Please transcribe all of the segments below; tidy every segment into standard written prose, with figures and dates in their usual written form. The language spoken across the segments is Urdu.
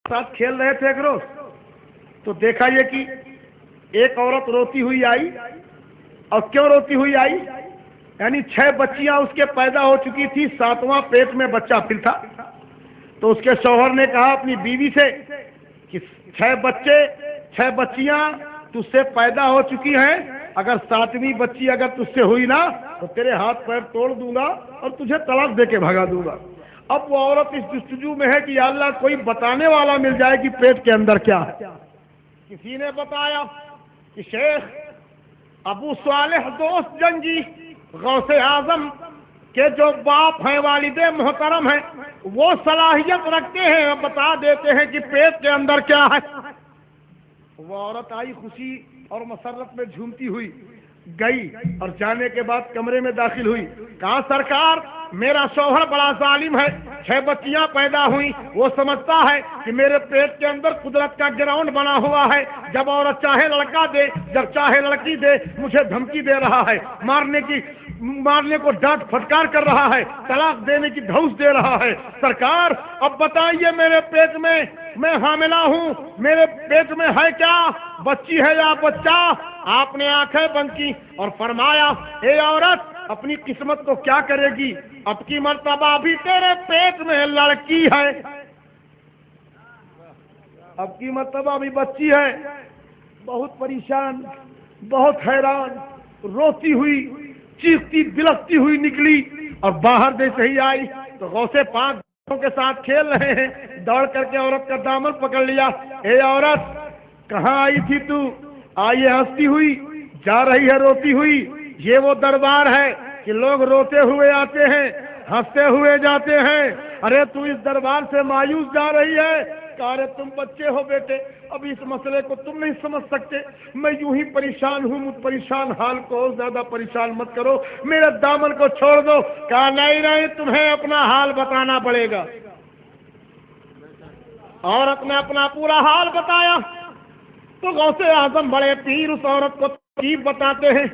ساتھ کھیل رہے تھے ایک روز، تو دیکھا یہ کہ ایک عورت روتی ہوئی آئی. اور کیوں روتی ہوئی آئی؟ یعنی 6 بچیاں اس کے پیدا ہو چکی تھی، 7واں پیٹ میں بچہ پھر تھا. تو اس کے شوہر نے کہا اپنی بیوی سے کہ 6 بچیاں تجھ سے پیدا ہو چکی ہیں، اگر 7ویں بچی اگر تجھ سے ہوئی نا تو تیرے ہاتھ پیر توڑ دوں گا اور تجھے طلاق دے کے بھگا دوں گا. اب وہ عورت اس جستجو میں ہے کہ یا اللہ کوئی بتانے والا مل جائے کہ پیٹ کے اندر کیا ہے. کسی نے بتایا کہ شیخ ابو صالح دوست جنگی غوث اعظم کے جو باپ ہیں، والد محترم ہیں، وہ صلاحیت رکھتے ہیں، بتا دیتے ہیں کہ پیٹ کے اندر کیا ہے. وہ عورت آئی خوشی اور مسرت میں جھومتی ہوئی، گئی اور جانے کے بعد کمرے میں داخل ہوئی. کہا سرکار میرا شوہر بڑا ظالم ہے، 6 بچیاں پیدا ہوئی، وہ سمجھتا ہے کہ میرے پیٹ کے اندر قدرت کا گراؤنڈ بنا ہوا ہے، جب عورت چاہے لڑکا دے، جب چاہے لڑکی دے، مجھے دھمکی دے رہا ہے، مارنے کو ڈانٹ پھٹکار کر رہا ہے، طلاق دینے کی دھوس دے رہا ہے. سرکار اب بتائیے میرے پیٹ میں حاملہ ہوں، میرے پیٹ میں ہے کیا، بچی ہے یا بچہ؟ آپ نے آنکھیں بند کی اور فرمایا اے عورت اپنی قسمت کو کیا کرے گی، اب کی مرتبہ بھی تیرے پیٹ میں لڑکی ہے، اب کی مرتبہ بھی بچی ہے. بہت پریشان، بہت حیران، روتی ہوئی چیختی بلکتی ہوئی نکلی اور باہر جیسے ہی آئی تو غوث پاک کے ساتھ کھیل رہے ہیں. دوڑ کر کے عورت کا دامن پکڑ لیا. اے عورت کہاں آئی تھی تو؟ آئیے ہنستی ہوئی جا رہی ہے روتی ہوئی. یہ وہ دربار ہے کہ لوگ روتے ہوئے آتے ہیں، ہنستے ہوئے جاتے ہیں. ارے تو اس دربار سے مایوس جا رہی ہے. کہا ارے تم بچے ہو بیٹے، اب اس مسئلے کو تم نہیں سمجھ سکتے، میں یوں ہی پریشان ہوں، مجھ پریشان حال کو اور زیادہ پریشان مت کرو، میرے دامن کو چھوڑ دو. کہا نہیں تمہیں اپنا حال بتانا پڑے گا. عورت نے اپنا پورا حال بتایا تو غوث اعظم بڑے پیر اس عورت کو ترکیب بتاتے ہیں.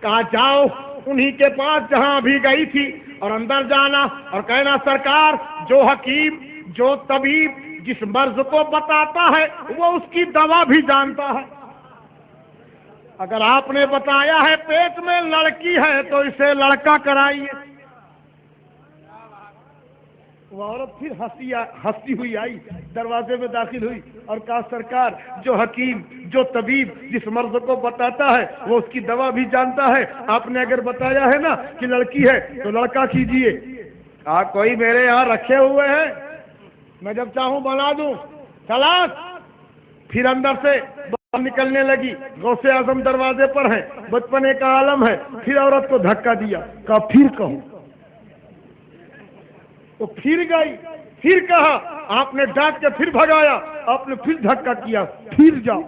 کہا جاؤ انہی کے پاس جہاں بھی گئی تھی اور اندر جانا اور کہنا سرکار جو حکیم جو طبیب جس مرض کو بتاتا ہے وہ اس کی دوا بھی جانتا ہے. اگر آپ نے بتایا ہے پیٹ میں لڑکی ہے تو اسے لڑکا کرائیے. وہ عورت پھر ہنستی ہوئی آئی، دروازے میں داخل ہوئی اور کہا سرکار جو حکیم جو طبیب جس مرض کو بتاتا ہے وہ اس کی دوا بھی جانتا ہے. آپ نے اگر بتایا ہے نا کہ لڑکی ہے تو لڑکا کیجئے. کہا کوئی میرے یہاں رکھے ہوئے ہیں، میں جب چاہوں بنا دوں. طلاق. پھر اندر سے باہر نکلنے لگی. غوث اعظم دروازے پر ہیں، بچپنے کا عالم ہے. پھر عورت کو دھکا دیا. کہا پھر کہو. تو پھر گئی، پھر کہا. آپ نے ڈانٹ کے پھر بھگایا. آپ نے پھر دھکا کیا. پھر جاؤ،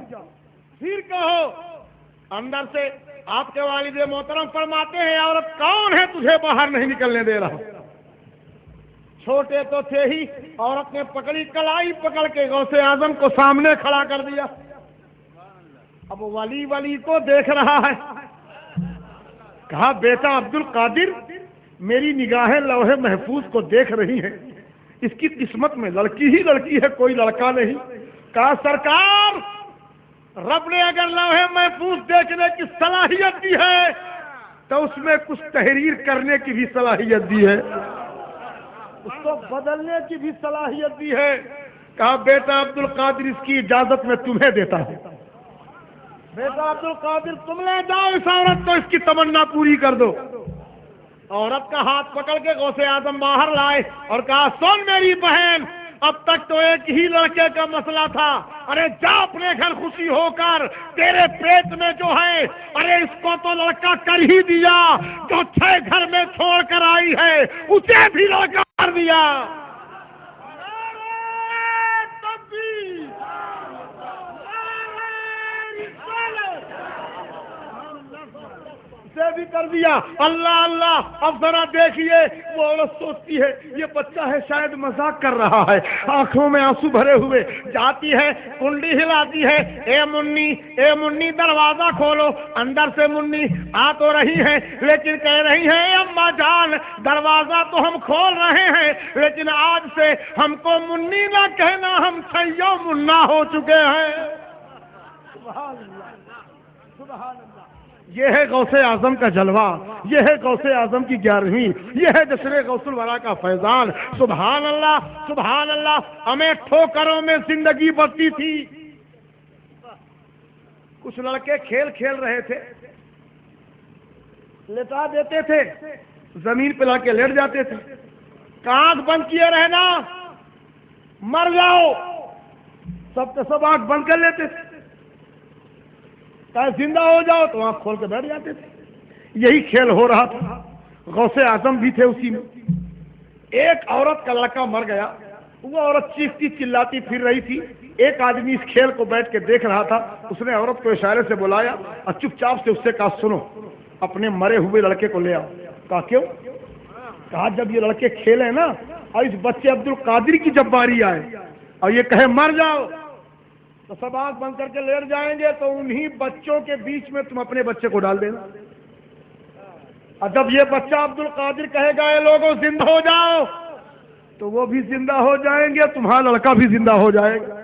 پھر کہو. اندر سے آپ کے والد محترم فرماتے ہیں عورت کون ہے تجھے باہر نہیں نکلنے دے رہا؟ چھوٹے تو تھے ہی، عورت نے پکڑی کلائی پکڑ کے غوث اعظم کو سامنے کھڑا کر دیا. اب ولی کو دیکھ رہا ہے. کہا بیٹا عبد القادر میری نگاہیں لوح محفوظ کو دیکھ رہی ہیں، اس کی قسمت میں لڑکی ہی لڑکی ہے، کوئی لڑکا نہیں. کہا سرکار رب نے اگر لوح محفوظ دیکھنے کی صلاحیت دی ہے تو اس میں کچھ تحریر کرنے کی بھی صلاحیت دی ہے، اس کو بدلنے کی بھی صلاحیت دی ہے. کہا بیٹا عبد القادر اس کی اجازت میں تمہیں دیتا ہوں. بیٹا عبد القادر تم لے جاؤ اس عورت کو، اس کی تمنا پوری کر دو. عورت کا ہاتھ پکڑ کے غوث اعظم باہر لائے اور کہا سن میری بہن اب تک تو ایک ہی لڑکے کا مسئلہ تھا، ارے جا اپنے گھر خوشی ہو کر، تیرے پیٹ میں جو ہے ارے اس کو تو لڑکا کر ہی دیا، جو 6 گھر میں چھوڑ کر آئی ہے اسے بھی لڑکا کر دیا. اسے بھی کر دیا۔ اللہ اللہ، اب ذرا دیکھیے وہ عورت سوچتی ہے یہ بچہ ہے شاید مذاق کر رہا ہے، آنکھوں میں آنسو بھرے ہوئے جاتی ہے، کنڈی ہلاتی ہے، اے منی دروازہ کھولو۔ اندر سے منی آ تو رہی ہے لیکن کہہ رہی ہے اے اماں جان دروازہ تو ہم کھول رہے ہیں لیکن آج سے ہم کو منی نہ کہنا، ہم سیو منا ہو چکے ہیں۔ سبحان اللہ، سبحان اللہ۔ یہ ہے غوث اعظم کا جلوہ، یہ ہے غوث اعظم کی 11ویں، یہ ہے جشن غوث الورا کا فیضان۔ سبحان اللہ، سبحان اللہ۔ ہمیں ٹھوکروں میں زندگی بستی تھی۔ کچھ لڑکے کھیل کھیل رہے تھے، لٹا دیتے تھے، زمین پہ لا کے لیٹ جاتے تھے، آنکھ بند کیے رہنا، مر جاؤ، سب کے سب آنکھ بند کر لیتے تھے، زندہ ہو جاؤ تو آنکھ کھول کے بیٹھ جاتے تھے۔ یہی کھیل ہو رہا تھا، غوث اعظم بھی تھے اسی میں۔ ایک عورت کا لڑکا مر گیا، وہ عورت چیختی چلاتی پھر رہی تھی، ایک آدمی اس کھیل کو بیٹھ کے دیکھ رہا تھا، اس نے عورت کو اشارے سے بلایا اور چپ چاپ سے اس سے کہا سنو اپنے مرے ہوئے لڑکے کو لے آؤ۔ کہا کیوں؟ کہا جب یہ لڑکے کھیلے نا اور اس بچے عبد القادر کی جب باری آئے اور یہ کہے مر جاؤ تو سب آنکھ بند کر کے لیٹ جائیں گے، تو انہی بچوں کے بیچ میں تم اپنے بچے کو ڈال دینا، اور جب یہ بچہ عبد القادر کہے گا اے لوگوں زندہ ہو جاؤ تو وہ بھی زندہ ہو جائیں گے، تمہارا لڑکا بھی زندہ ہو جائے گا۔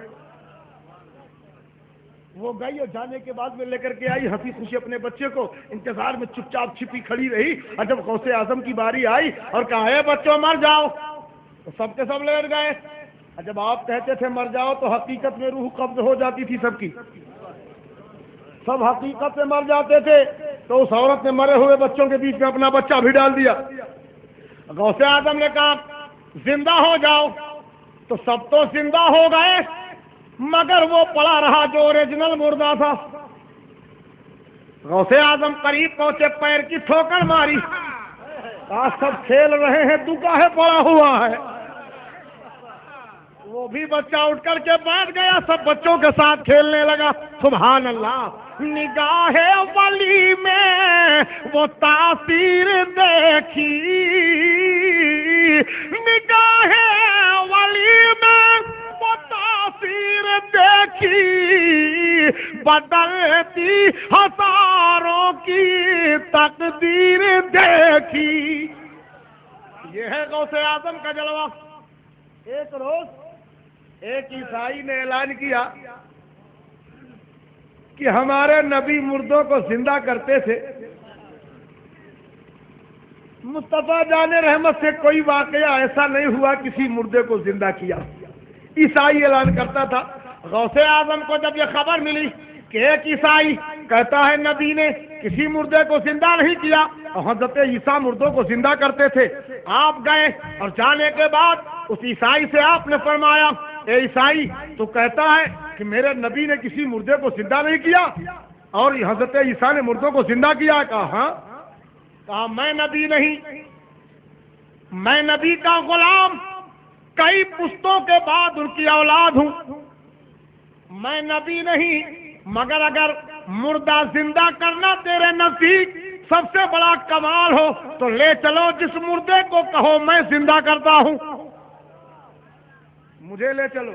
وہ گئی اور جانے کے بعد میں لے کر کے آئی ہنسی خوشی اپنے بچے کو، انتظار میں چپ چاپ چھپی کھڑی رہی، اور جب غوث اعظم کی باری آئی اور کہا اے بچوں مر جاؤ تو سب کے سب لیٹ گئے۔ اور جب آپ کہتے تھے مر جاؤ تو حقیقت میں روح قبض ہو جاتی تھی سب کی، سب حقیقت میں مر جاتے تھے، تو اس عورت نے مرے ہوئے بچوں کے بیچ میں اپنا بچہ بھی ڈال دیا۔ غوث اعظم نے کہا زندہ ہو جاؤ تو سب تو زندہ ہو گئے مگر وہ پڑا رہا جو اوریجنل مردہ تھا۔ غوث اعظم قریب پہنچے، پیر کی ٹھوکر ماری، آج سب کھیل رہے ہیں تو کاہے پڑا ہوا ہے؟ وہ بھی بچہ اٹھ کر کے بیٹھ گیا، سب بچوں کے ساتھ کھیلنے لگا۔ سبحان اللہ۔ نگاہ ولی میں وہ تاثیر دیکھی، نگاہ ولی میں وہ تاثیر دیکھی، بدلتی ہزاروں کی تقدیر دیکھی۔ یہ ہے غوث اعظم کا جلوہ۔ ایک روز ایک عیسائی نے اعلان کیا کہ ہمارے نبی مردوں کو زندہ کرتے تھے، مصطفیٰ جان رحمت سے کوئی واقعہ ایسا نہیں ہوا کسی مردے کو زندہ کیا۔ عیسائی اعلان کرتا تھا۔ غوث اعظم کو جب یہ خبر ملی کہ ایک عیسائی کہتا ہے نبی نے کسی مردے کو زندہ نہیں کیا اور حضرت عیسیٰ مردوں کو زندہ کرتے تھے، آپ گئے اور جانے کے بعد اس عیسائی سے آپ نے فرمایا اے عیسائی تو کہتا ہے کہ میرے نبی نے کسی مردے کو زندہ نہیں کیا اور حضرت عیسیٰ نے مردوں کو زندہ کیا؟ کہا ہاں۔ کہا میں نبی نہیں، میں نبی کا غلام، کئی پشتوں کے بعد ان کی اولاد ہوں، میں نبی نہیں مگر اگر مردہ زندہ کرنا تیرے نزدیک سب سے بڑا کمال ہو تو لے چلو، جس مردے کو کہو میں زندہ کرتا ہوں مجھے لے چلو۔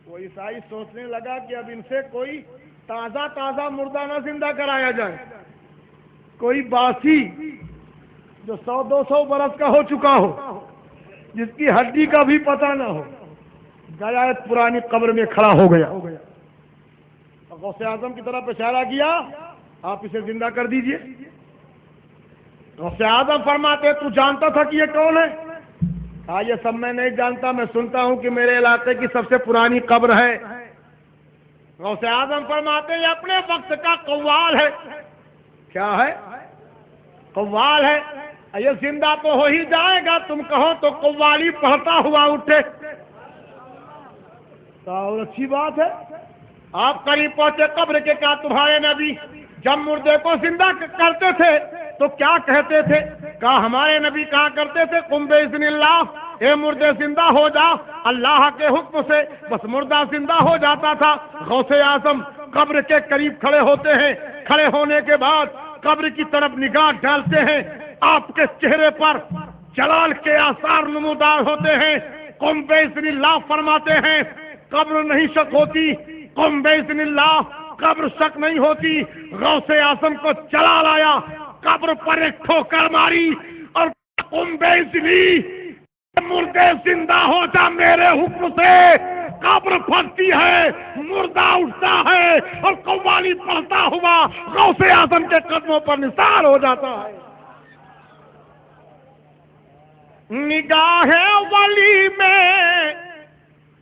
وہ عیسائی سوچنے لگا کہ اب ان سے کوئی تازہ تازہ مردہ نہ زندہ کرایا جائے، کوئی باسی جو 100-200 برس کا ہو چکا ہو، جس کی ہڈی کا بھی پتہ نہ ہو، گیا ایک پرانی قبر میں کھڑا ہو گیا۔ غوث اعظم کی طرف اشارہ کیا آپ اسے زندہ کر دیجئے۔ غوث اعظم فرماتے تو جانتا تھا کہ یہ کون ہے؟ کہا یہ سب میں نہیں جانتا، میں سنتا ہوں کہ میرے علاقے کی سب سے پرانی قبر ہے۔ غوث اعظم فرماتے یہ اپنے وقت کا قوال ہے۔ کیا ہے؟ قوال ہے، یہ زندہ تو ہو ہی جائے گا، تم کہو تو قوالی پڑھتا ہوا اٹھے۔ اور اچھی بات ہے۔ آپ قریب پہنچے قبر کے، کہا تمہارے نبی جب مردے کو زندہ کرتے تھے تو کیا کہتے تھے؟ کہا ہمارے نبی کہا کرتے تھے قم باذن اللہ، اے مردے زندہ ہو جا اللہ کے حکم سے، بس مردہ زندہ ہو جاتا تھا۔ غوث اعظم قبر کے قریب کھڑے ہوتے ہیں، کھڑے ہونے کے بعد قبر کی طرف نگاہ ڈالتے ہیں آپ کے چہرے پر جلال کے آثار نمودار ہوتے ہیں. قم باذن اللہ فرماتے ہیں قبر نہیں شک ہوتی، قم باذن اللہ قبر شک نہیں ہوتی. غوث اعظم کو جلال آیا، قبر پر ایک ٹھوکر ماری اور قم باذنی، مردے زندہ ہو جا میرے حکم سے. قبر پھٹتی ہے، مردہ اٹھتا ہے اور قوالی پڑھتا ہوا غوث اعظم کے قدموں پر نثار ہو جاتا ہے. نگاہ ولی میں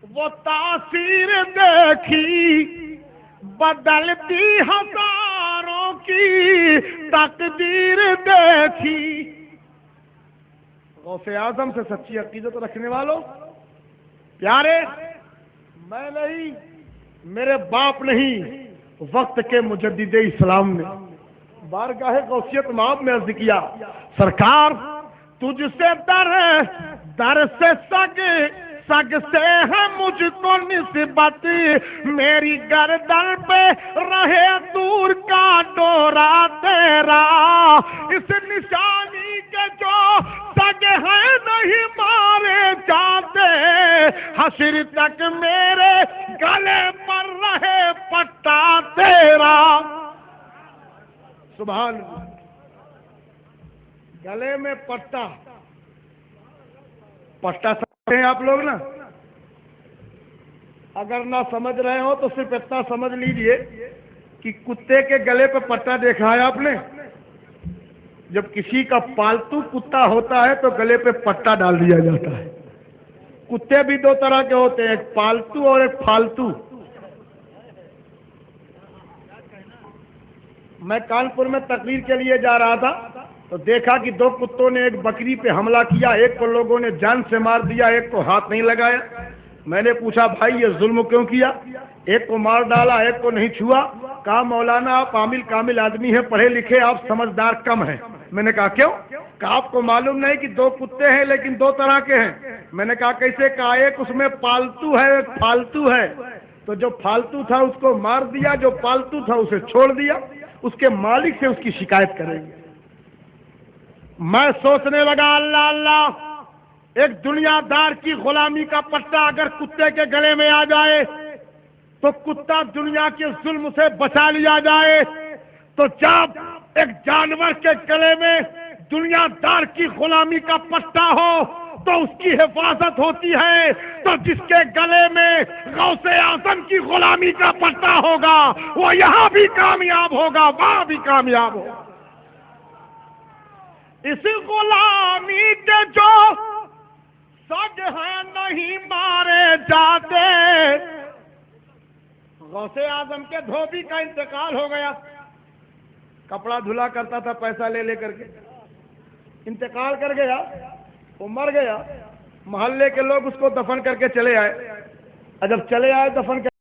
وہ تاثیر دیکھی، بدلتی ہزاروں کی تقدیر دیکھی. غوث اعظم سے سچی عقیدت رکھنے والوں پیارے، میں نہیں، میرے باپ نہیں، وقت کے مجدد اسلام نے بارگاہ غوثیت مآب میں عرض کیا سرکار تجھ سے در سے سگ سے ہے مجھ کو نسبت، میری گردن پہ رہے دور کا ڈورا تیرا. اس نشانی کے جو سگ ہیں نہیں مارے جاتے، حشر تک میرے گلے پر رہے پٹا تیرا. سبحان اللہ. گلے میں پٹا سمجھتے ہیں آپ لوگ نا؟ اگر نہ سمجھ رہے ہو تو صرف اتنا سمجھ لیجئے کہ کتے کے گلے پہ پٹا دیکھا ہے آپ نے؟ جب کسی کا پالتو کتا ہوتا ہے تو گلے پہ پٹا ڈال دیا جاتا ہے. کتے بھی دو طرح کے ہوتے ہیں، ایک پالتو اور ایک فالتو. میں کانپور میں تقریر کے لیے جا رہا تھا تو دیکھا کہ دو کتوں نے ایک بکری پہ حملہ کیا، ایک کو لوگوں نے جان سے مار دیا، ایک کو ہاتھ نہیں لگایا. میں نے پوچھا بھائی یہ ظلم کیوں کیا؟ ایک کو مار ڈالا ایک کو نہیں چھوا. کہا مولانا آپ عامل کامل آدمی ہیں، پڑھے لکھے، آپ سمجھدار کم ہیں. میں نے کہا کیوں؟ کہا آپ کو معلوم نہیں کہ دو کتے ہیں لیکن دو طرح کے ہیں. میں نے کہا کیسے؟ کہا ایک اس میں پالتو ہے ایک فالتو ہے. تو جو فالتو تھا اس کو مار دیا، جو پالتو تھا اسے چھوڑ دیا. اس کے مالک سے اس کی شکایت کریں گے. میں سوچنے لگا اللہ اللہ، ایک دنیا دار کی غلامی کا پٹا اگر کتے کے گلے میں آ جائے تو کتا دنیا کے ظلم سے بچا لیا جائے، تو جب ایک جانور کے گلے میں دنیا دار کی غلامی کا پٹا ہو تو اس کی حفاظت ہوتی ہے. تو جس کے گلے میں غوث اعظم کی غلامی کا پٹا ہوگا وہ یہاں بھی کامیاب ہوگا، وہاں بھی کامیاب ہوگا. اس غلامی کے جو سگ ہیں نہیں مارے جاتے. غوث اعظم کے دھوبی کا انتقال ہو گیا، کپڑا دھلا کرتا تھا پیسہ لے لے کر کے، انتقال کر گیا، وہ مر گیا. محلے کے لوگ اس کو دفن کر کے چلے آئے. جب چلے آئے دفن کر